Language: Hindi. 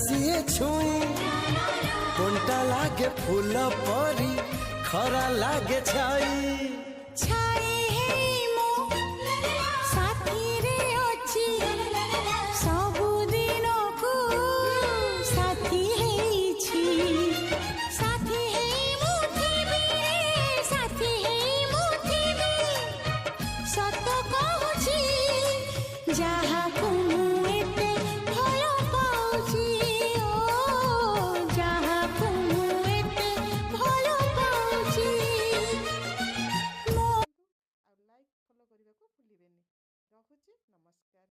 सिए छुई कोनटा लागे फूल परी खरा लागे छाई छाई हे मो साथी रे अछि सबु दिन को साथी हे छी साथी हे मुठीबी साथी हे मुठीबी सत कहूची जहा को एते भलो पाउची ओ जहा को एते भलो पाउची ଆଉ ଲାଇକ୍ ଫଲୋ କରିବାକୁ ଭୁଲିବେନି। ରହୁଛି, ନମସ୍କାର।